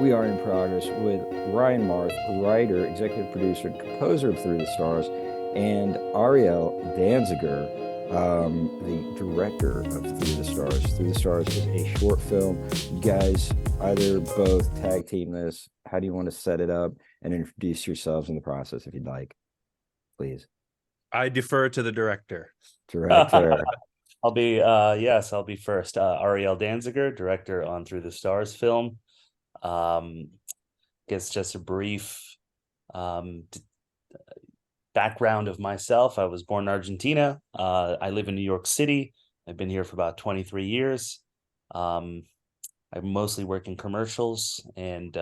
We are in progress with Ryan Marth, writer, executive producer, and composer of Through the Stars, and Ariel Danziger, the director of Through the Stars. Through the Stars is a short film. You guys either both tag team this. How do you want to set it up and introduce yourselves in the process if you'd like, please? I defer to the director. Director. I'll be first. Ariel Danziger, director on Through the Stars film. Guess just a brief background of myself. I was born in Argentina. I live in New York City. I've been here for about 23 years. I mostly work in commercials and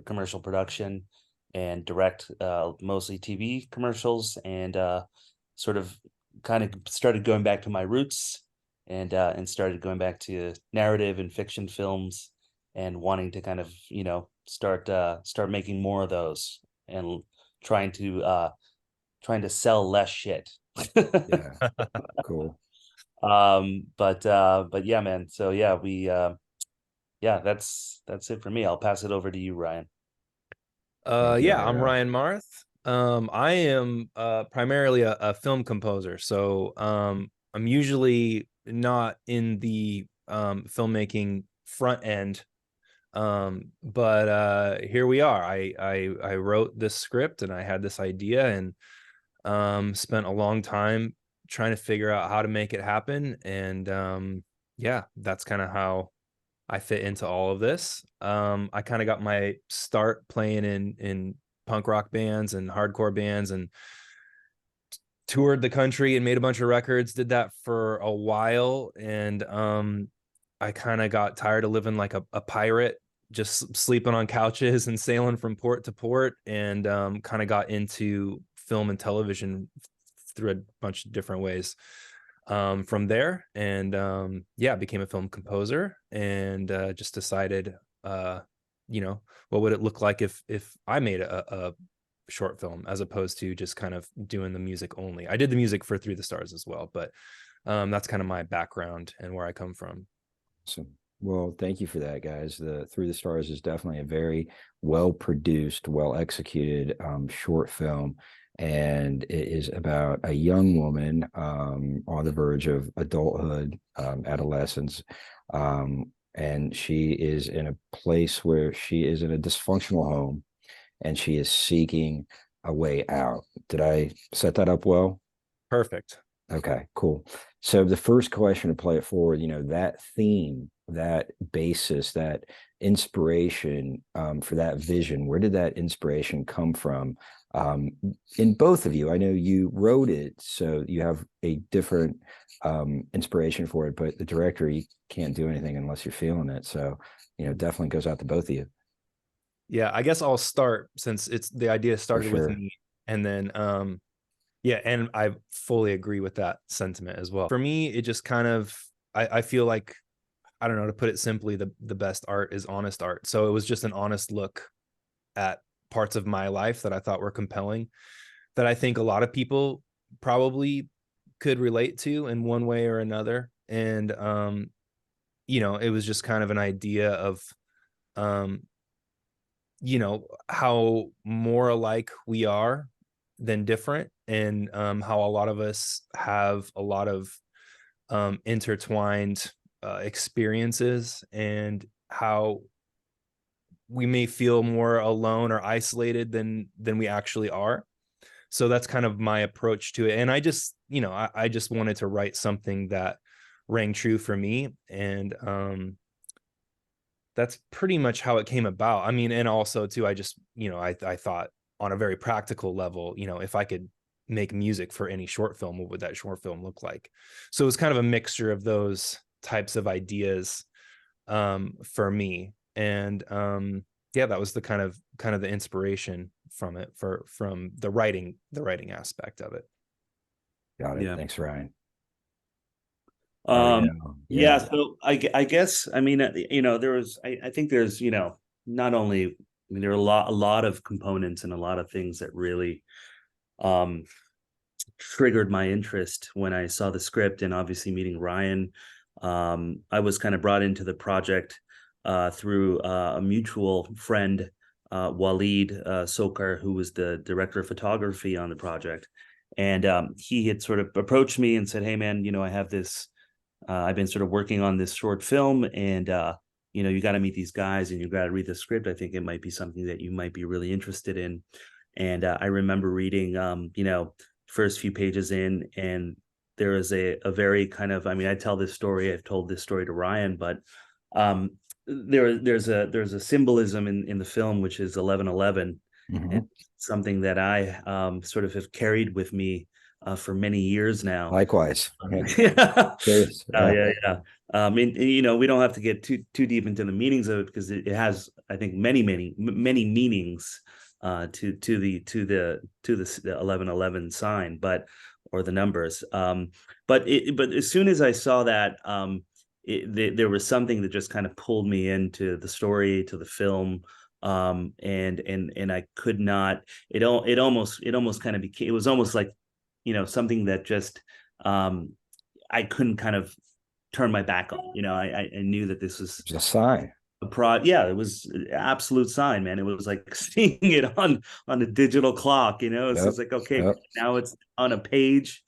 commercial production and direct mostly TV commercials, and sort of kind of started going back to my roots, and started going back to narrative and fiction films, and wanting to kind of start making more of those, and trying to sell less shit. Yeah. Cool. But yeah, man. So yeah, that's it for me. I'll pass it over to you, Ryan. Thank you, I'm Ariel. Ryan Marth. I am primarily a film composer. So I'm usually not in the filmmaking front end. But here we are. I wrote this script and I had this idea, and spent a long time trying to figure out how to make it happen. And yeah, that's kind of how I fit into all of this. I kind of got my start playing in punk rock bands and hardcore bands, and toured the country and made a bunch of records. Did that for a while, and I kind of got tired of living like a pirate, just sleeping on couches and sailing from port to port, and kind of got into film and television through a bunch of different ways from there. And yeah, became a film composer, and just decided, what would it look like if I made a short film, as opposed to just kind of doing the music only. I did the music for Through the Stars as well, but that's kind of my background and where I come from. So, well, thank you for that, guys. The Through the Stars is definitely a very well produced, well executed short film, and it is about a young woman on the verge of adulthood, adolescence, and she is in a place where she is in a dysfunctional home, and she is seeking a way out. Did I set that up well? Perfect. Okay, cool. So the first question to play it forward, that theme, that basis, that inspiration for that vision, where did that inspiration come from? In both of you, I know you wrote it, so you have a different inspiration for it, but the director, you can't do anything unless you're feeling it. So, definitely goes out to both of you. Yeah, I guess I'll start, since it's the idea For started with sure. me. And then yeah, and I fully agree with that sentiment as well. For me, it just kind of, I feel like, I don't know, to put it simply, the best art is honest art. So it was just an honest look at parts of my life that I thought were compelling, that I think a lot of people probably could relate to in one way or another. And it was just kind of an idea of um how more alike we are than different, and how a lot of us have a lot of intertwined experiences, and how we may feel more alone or isolated than we actually are. So that's kind of my approach to it, and I just wanted to write something that rang true for me. And that's pretty much how it came about. I mean, and also too, I just, I thought, on a very practical level, if I could make music for any short film, what would that short film look like? So it was kind of a mixture of those types of ideas for me. And yeah, that was the kind of the inspiration from it, from the writing aspect of it. Got it. Yeah. Thanks, Ryan. Um, Yeah. So I guess, I mean, there was, I think there's, not only, I mean, there are a lot of components and a lot of things that really um triggered my interest when I saw the script, and obviously meeting Ryan. I was kind of brought into the project through a mutual friend, Waleed Sokar, who was the director of photography on the project. And he had sort of approached me and said, "Hey, man, I have this. I've been sort of working on this short film, and you got to meet these guys, and you got to read the script. I think it might be something that you might be really interested in." And I remember reading, first few pages in, and there was a very kind of, I mean, I tell this story, I've told this story to Ryan, but there's a symbolism in the film, which is 11/11, and something that I sort of have carried with me for many years now. Likewise. Yeah. Curious. Yeah. We don't have to get too deep into the meanings of it, because it has, I think, many meanings to the 11/11 sign, or the numbers. But as soon as I saw that, there was something that just kind of pulled me into the story, to the film. And I could not. It almost kind of became. It was almost like, something that just I couldn't kind of turn my back on. I knew that this was It's a sign. Yeah, it was an absolute sign, man. It was like seeing it on a digital clock. It's just like, okay, now it's on a page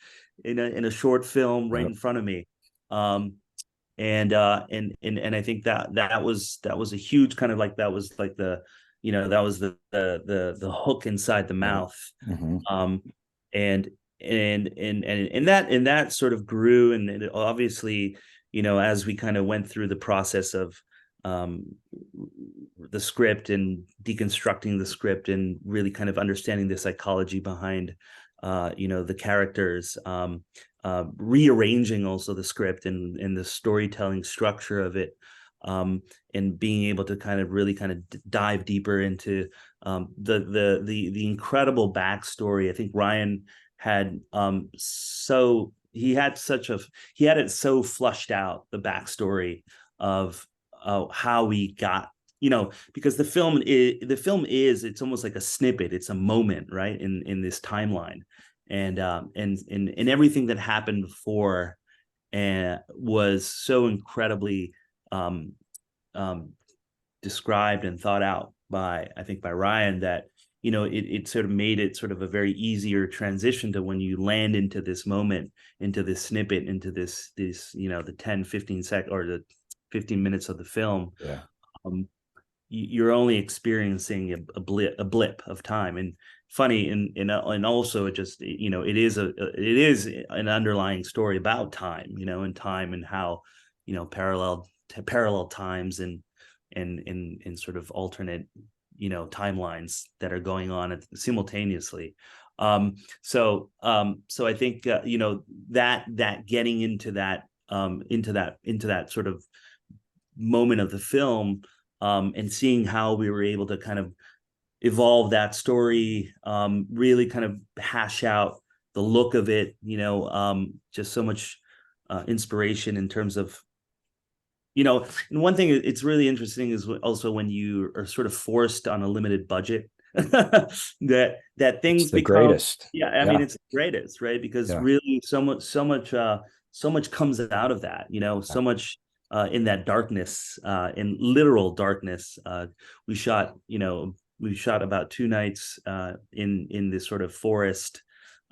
in a short film right in front of me. And I think that was a huge kind of, like, that was like the that was the hook inside the mouth. And that sort of grew, and it obviously, as we kind of went through the process of the script and deconstructing the script and really kind of understanding the psychology behind the characters, rearranging also the script and the storytelling structure of it, and being able to kind of really kind of dive deeper into the incredible backstory. I think Ryan had he had it so flushed out, the backstory of how we got, because the film is it's almost like a snippet, it's a moment, right, in this timeline, and everything that happened before was so incredibly described and thought out by Ryan, that it sort of made it sort of a very easier transition to when you land into this moment, into this snippet, into this the 10-15 or the 15 minutes of the film. You're only experiencing a blip of time. And funny, and also it just, it is an underlying story about time, and time, and how parallel times and sort of alternate timelines that are going on simultaneously. So I think that getting into that sort of moment of the film, and seeing how we were able to kind of evolve that story, really kind of hash out the look of it, just so much inspiration in terms of, and one thing it's really interesting is also when you are sort of forced on a limited budget, that things it's the become greatest. I mean, it's the greatest, right? Because really so much comes out of that, so much in that darkness, in literal darkness. We shot about 2 nights in this sort of forest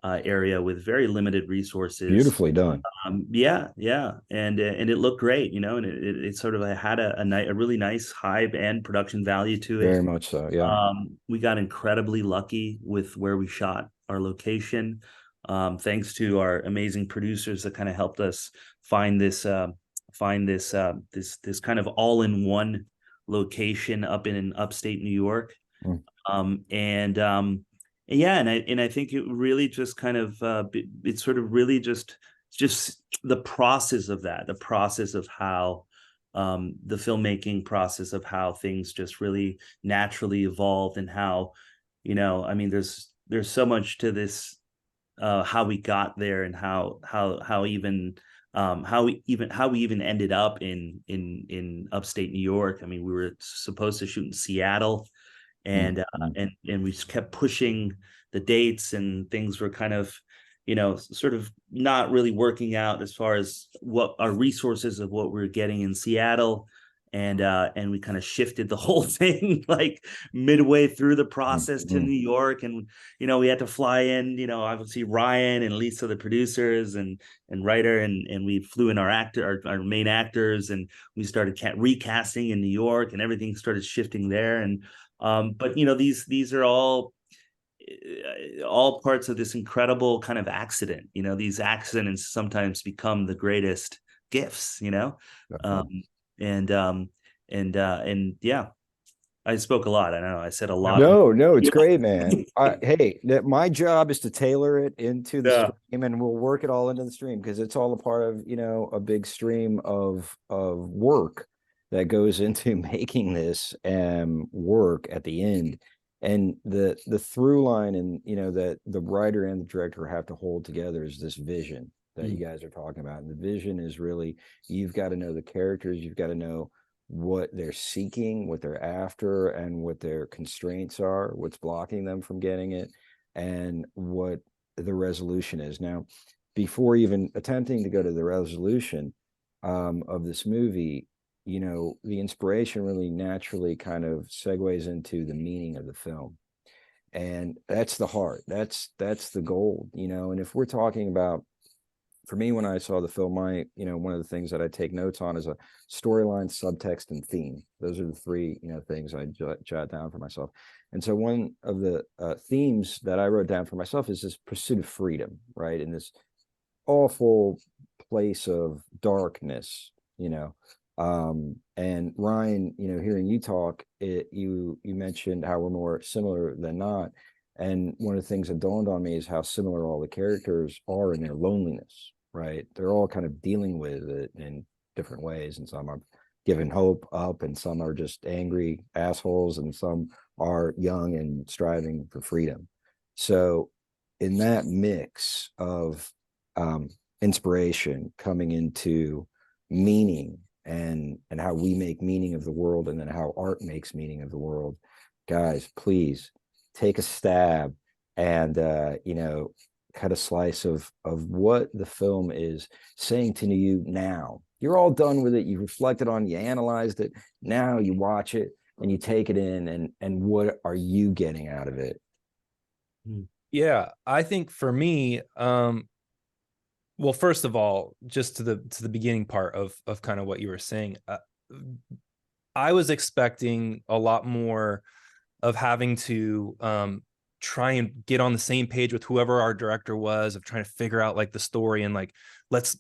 area with very limited resources. Beautifully done. And it looked great, and it sort of had a really nice high end production value to it. Very much so. Yeah. We got incredibly lucky with where we shot our location, thanks to our amazing producers that kind of helped us find this kind of all-in-one location up in upstate New York. And I think it really just kind of it's sort of really just the process of that, the process of how the filmmaking process of how things just really naturally evolved, and how, I mean, there's so much to this, how we got there, and how we even ended up in upstate New York. I mean, we were supposed to shoot in Seattle, and we just kept pushing the dates, and things were kind of, sort of not really working out as far as what our resources of what we were getting in Seattle. and we kind of shifted the whole thing like midway through the process to New York. And we had to fly in, obviously Ryan and Lisa, the producers and writer, and we flew in our main actors, and we started recasting in New York, and everything started shifting there. And but these are all parts of this incredible kind of accident. These accidents sometimes become the greatest gifts. And yeah, I spoke a lot. I know I said a lot. No, it's great, man. Hey, my job is to tailor it into the stream, and we'll work it all into the stream, because it's all a part of a big stream of work that goes into making this work at the end. And the through line, and that the writer and the director have to hold together, is this vision that you guys are talking about. And the vision is really, you've got to know the characters, you've got to know what they're seeking, what they're after, and what their constraints are, what's blocking them from getting it, and what the resolution is. Now, before even attempting to go to the resolution of this movie, the inspiration really naturally kind of segues into the meaning of the film. And that's the heart. That's the gold, and if we're talking about, for me, when I saw the film, one of the things that I take notes on is a storyline, subtext, and theme. Those are the three, things I jot down for myself. And so one of the themes that I wrote down for myself is this pursuit of freedom, right? In this awful place of darkness, and Ryan, hearing you talk, you mentioned how we're more similar than not. And one of the things that dawned on me is how similar all the characters are in their loneliness, right? They're all kind of dealing with it in different ways. And some are giving hope up, and some are just angry assholes, and some are young and striving for freedom. So in that mix of inspiration coming into meaning, and how we make meaning of the world, and then how art makes meaning of the world, guys, please take a stab and cut a slice of what the film is saying to you now. You're all done with it, you reflected on, you analyzed it, now you watch it and you take it in, and what are you getting out of it? Yeah, I think for me, well, first of all, just to the beginning part of kind of what you were saying, I was expecting a lot more of having to try and get on the same page with whoever our director was, of trying to figure out like the story, and like, let's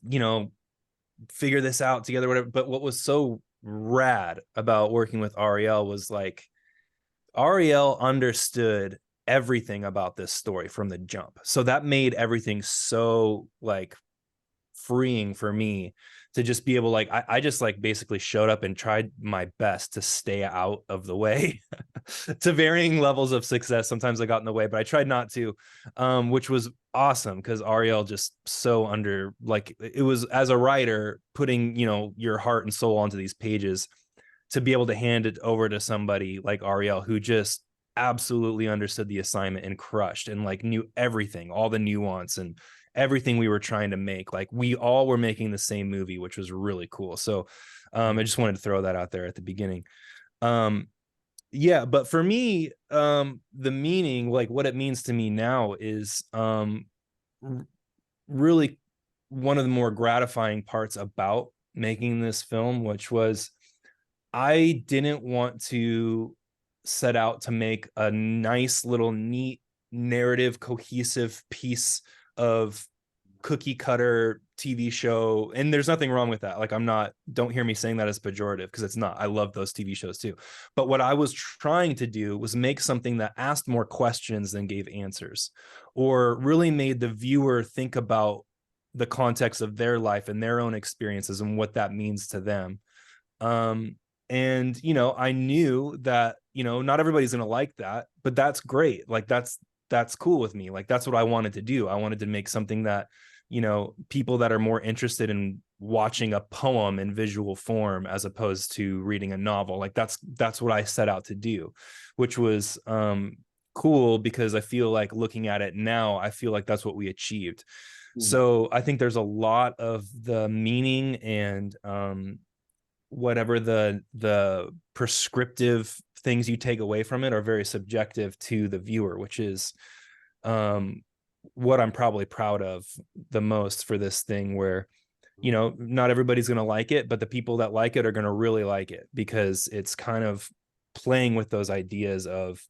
figure this out together, whatever. But what was so rad about working with Ariel was like, Ariel understood everything about this story from the jump, so that made everything so like freeing for me to just be able, like, I just like basically showed up and tried my best to stay out of the way to varying levels of success. Sometimes I got in the way, but I tried not to, which was awesome, because Ariel just so like, it was, as a writer, putting your heart and soul onto these pages, to be able to hand it over to somebody like Ariel, who just absolutely understood the assignment and crushed, and like knew everything, all the nuance and everything we were trying to make. Like, we all were making the same movie, which was really cool. So I just wanted to throw that out there at the beginning. Yeah, but for me, the meaning, like what it means to me now, is really one of the more gratifying parts about making this film, which was, I didn't want to set out to make a nice little neat narrative cohesive piece of cookie cutter TV show. And there's nothing wrong with that. Like, don't hear me saying that as pejorative, because it's not. I love those TV shows too. But what I was trying to do was make something that asked more questions than gave answers, or really made the viewer think about the context of their life and their own experiences and what that means to them. And I knew that not everybody's gonna like that, but that's great. Like, that's cool with me. Like, that's what I wanted to do. I wanted to make something that people that are more interested in watching a poem in visual form as opposed to reading a novel, like that's what I set out to do, which was cool, because I feel like, looking at it now, I feel like that's what we achieved. So I think there's a lot of the meaning and whatever the prescriptive things you take away from it are very subjective to the viewer, which is what I'm probably proud of the most for this thing, where, you know, not everybody's going to like it, but the people that like it are going to really like it, because it's kind of playing with those ideas of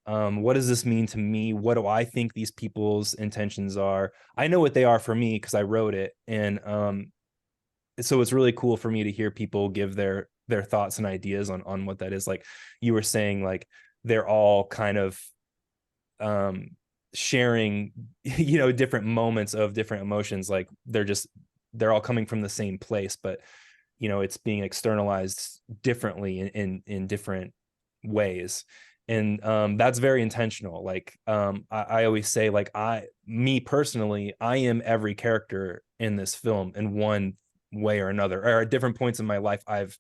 what does this mean to me? What do I think these people's intentions are? I know what they are for me because I wrote it. And so it's really cool for me to hear people give their thoughts and ideas on what that is. Like you were saying, like they're all kind of sharing, you know, different moments of different emotions. Like they're all coming from the same place, but you know, it's being externalized differently in different ways. And that's very intentional. Like I always say, like me personally, I am every character in this film in one way or another, or at different points in my life I've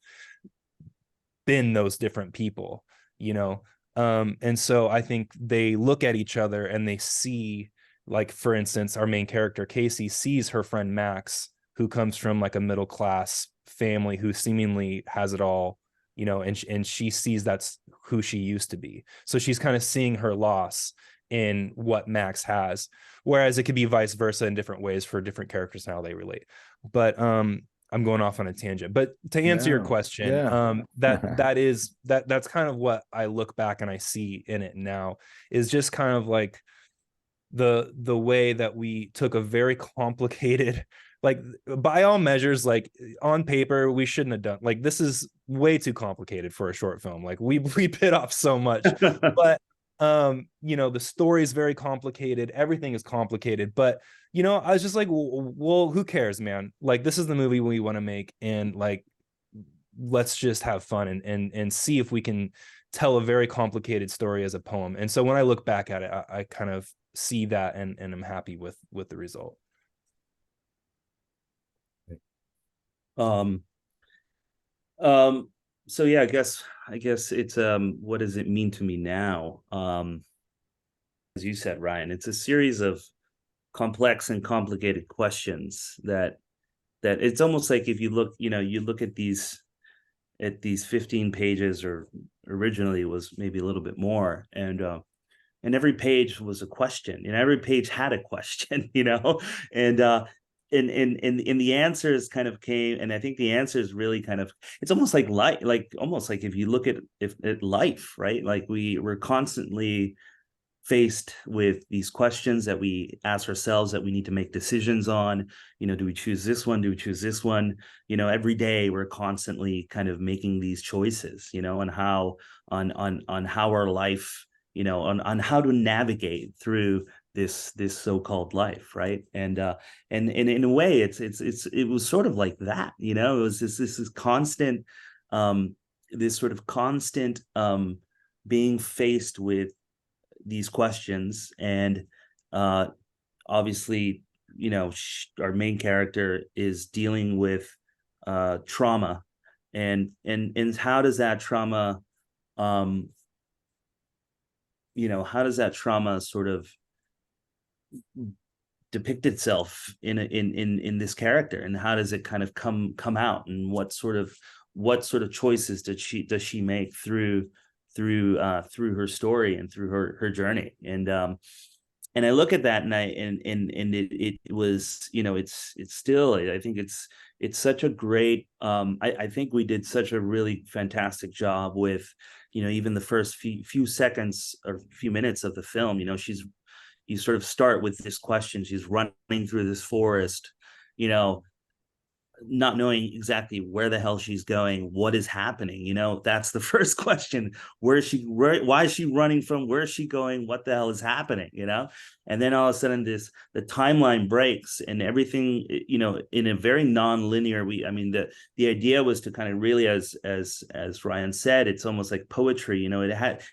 been those different people, you know. And so I think they look at each other and they see, like, for instance, our main character Casey sees her friend Max, who comes from like a middle class family, who seemingly has it all, you know, and she sees that's who she used to be. So she's kind of seeing her loss in what Max has, whereas it could be vice versa in different ways for different characters and how they relate. But I'm going off on a tangent, but to answer your question, Yeah. that's kind of what I look back and I see in it now, is just kind of like the way that we took a very complicated, like by all measures, like on paper we shouldn't have done, like this is way too complicated for a short film. Like we bit off so much, but you know, the story is very complicated, everything is complicated, but you know, I was just like, well, who cares, man? Like this is the movie we want to make, and like let's just have fun and see if we can tell a very complicated story as a poem. And so when I look back at it, I kind of see that, and I'm happy with the result. Um, so yeah, I guess it's what does it mean to me now? As you said, Ryan, it's a series of complex and complicated questions that it's almost like, if you look, you know, you look at these 15 pages, or originally it was maybe a little bit more, and every page was a question, you know, every page had a question, you know, and and the answers kind of came, and I think the answers really kind of, it's almost like almost like if you look at life, right? Like we're constantly faced with these questions that we ask ourselves, that we need to make decisions on. You know, do we choose this one? Do we choose this one? You know, every day we're constantly kind of making these choices, you know, on how our life, you know, on how to navigate through this so-called life, right? And in a way, it was sort of like that, you know. It was this constant, this sort of constant being faced with these questions. And obviously, you know, our main character is dealing with trauma, and how does that trauma, you know, how does that trauma sort of depict itself in this character, and how does it kind of come out, and what sort of choices does she make through her story and through her journey. And I look at that, and it was, you know, it's still, I think it's such a great, I think we did such a really fantastic job with, you know, even the first few seconds or few minutes of the film. You know, you sort of start with this question. She's running through this forest, you know, not knowing exactly where the hell she's going, what is happening. You know, that's the first question. Where is she? Why is she running from? Where is she going? What the hell is happening? You know, and then all of a sudden, the timeline breaks, and everything, you know, in a very non-linear. I mean, the idea was to kind of really, as Ryan said, it's almost like poetry. You know,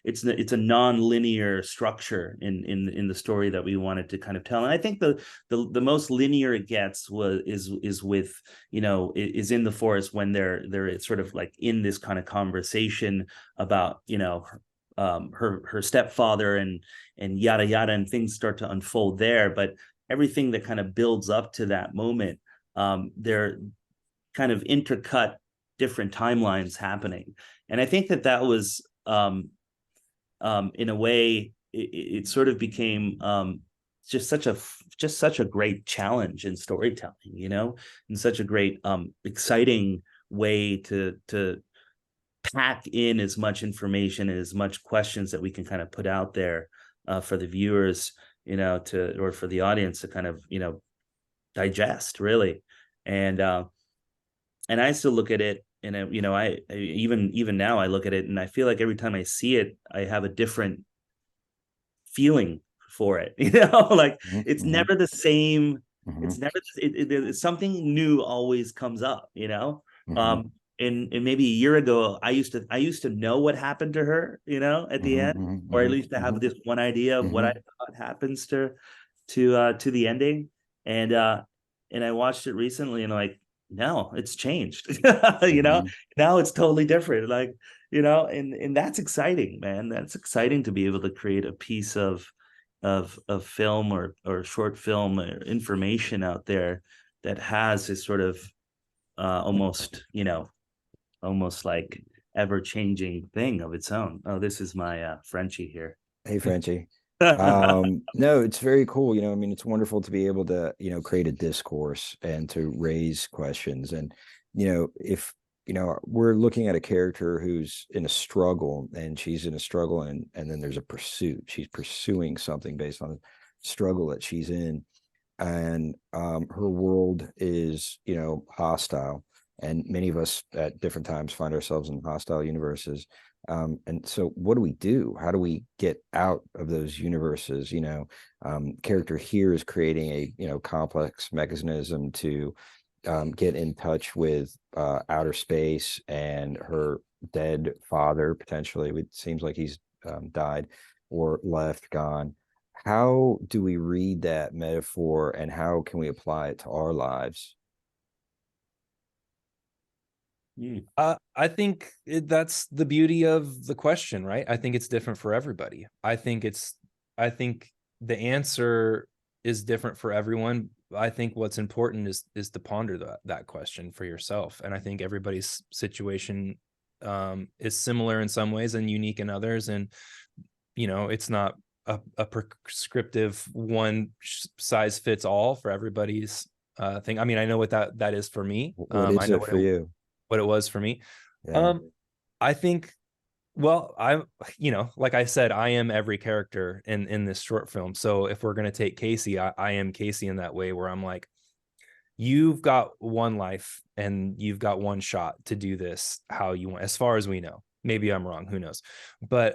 it's a non-linear structure in the story that we wanted to kind of tell. And I think the most linear it gets is with, you know, is in the forest, when they're sort of like in this kind of conversation about, you know, her stepfather and yada yada, and things start to unfold there. But everything that kind of builds up to that moment, they're kind of intercut different timelines happening. And I think that was in a way, it sort of became just such a great challenge in storytelling, you know, and such a great exciting way to pack in as much information and as much questions that we can kind of put out there for the viewers, you know, or for the audience to kind of, you know, digest, really. And I still look at it, and you know, I even now I look at it, and I feel like every time I see it, I have a different feeling for it. You know, like it's never the same. It's never. It's something new always comes up. You know, and maybe a year ago, I used to know what happened to her. You know, at the end, or at least to have this one idea of what I thought happens to the ending, and I watched it recently, and like, no, it's changed. You know, now it's totally different. Like, you know, and that's exciting, man. That's exciting to be able to create a piece of film or short film or information out there that has this sort of almost, you know, almost like ever-changing thing of its own. Oh, this is my Frenchie here. Hey, Frenchie. No, it's very cool. You know, I mean, it's wonderful to be able to, you know, create a discourse and to raise questions. And, you know, if, you know, we're looking at a character who's in a struggle, and she's in a struggle, and then there's a pursuit. She's pursuing something based on the struggle that she's in. And her world is, you know, hostile. And many of us at different times find ourselves in hostile universes. And so what do we do? How do we get out of those universes? You know, character here is creating a, you know, complex mechanism to get in touch with outer space and her dead father. Potentially, it seems like he's died or left, gone. How do we read that metaphor, and how can we apply it to our lives? I think that's the beauty of the question, right? I think it's different for everybody. I think the answer is different for everyone. I think what's important is to ponder that question for yourself. And I think everybody's situation is similar in some ways and unique in others. And, you know, it's not a prescriptive one size fits all for everybody's thing. I mean, I know what that is for me. What is it for you? What it was for me. Yeah. I think, well, you know, like I said, I am every character in this short film. So if we're going to take Casey, I am Casey in that way, where I'm like, you've got one life and you've got one shot to do this how you want, as far as we know. Maybe I'm wrong, who knows? But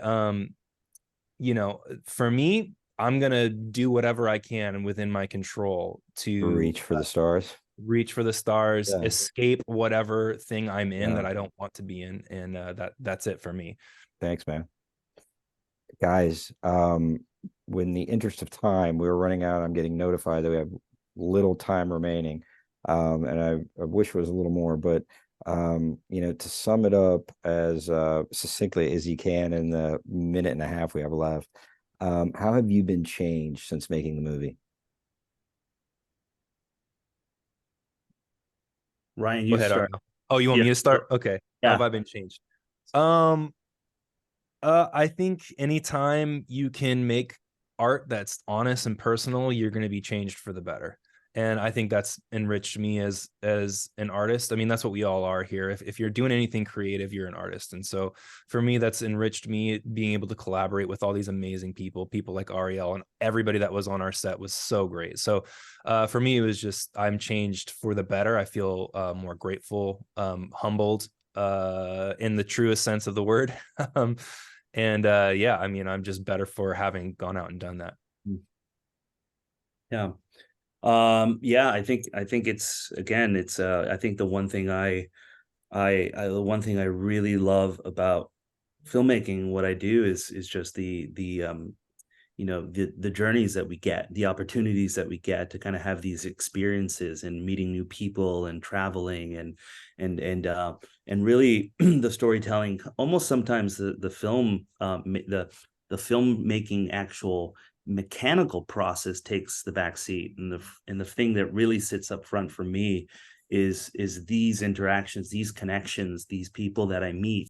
you know, for me, I'm going to do whatever I can within my control to Reach for the stars. Reach for the stars, Yeah. escape whatever thing I'm in Yeah. that I don't want to be in. And that's it for me. Thanks, man. Guys, when the interest of time, we're running out. I'm getting notified that we have little time remaining. And I wish it was a little more, but you know, to sum it up as succinctly as you can in the minute and a half we have left, how have you been changed since making the movie? Ryan, Go you ahead, start. Ariel. Oh, you want me to start? Okay. How have Yeah. I been changed? I think anytime you can make art that's honest and personal, you're going to be changed for the better. And I think that's enriched me as an artist. I mean, that's what we all are here. If you're doing anything creative, you're an artist. And so for me, that's enriched me, being able to collaborate with all these amazing people like Ariel, and everybody that was on our set was so great. So for me, it was just, I'm changed for the better. I feel more grateful, humbled in the truest sense of the word. And yeah, I mean, I'm just better for having gone out and done that. Yeah. Yeah, I think it's, again, it's I think the one thing the one thing I really love about filmmaking, what I do, is just the you know, the journeys that we get, the opportunities that we get to kind of have these experiences and meeting new people and traveling and really the storytelling. Almost sometimes the film the filmmaking actual mechanical process takes the back seat, and the thing that really sits up front for me is these interactions, these connections, these people that I meet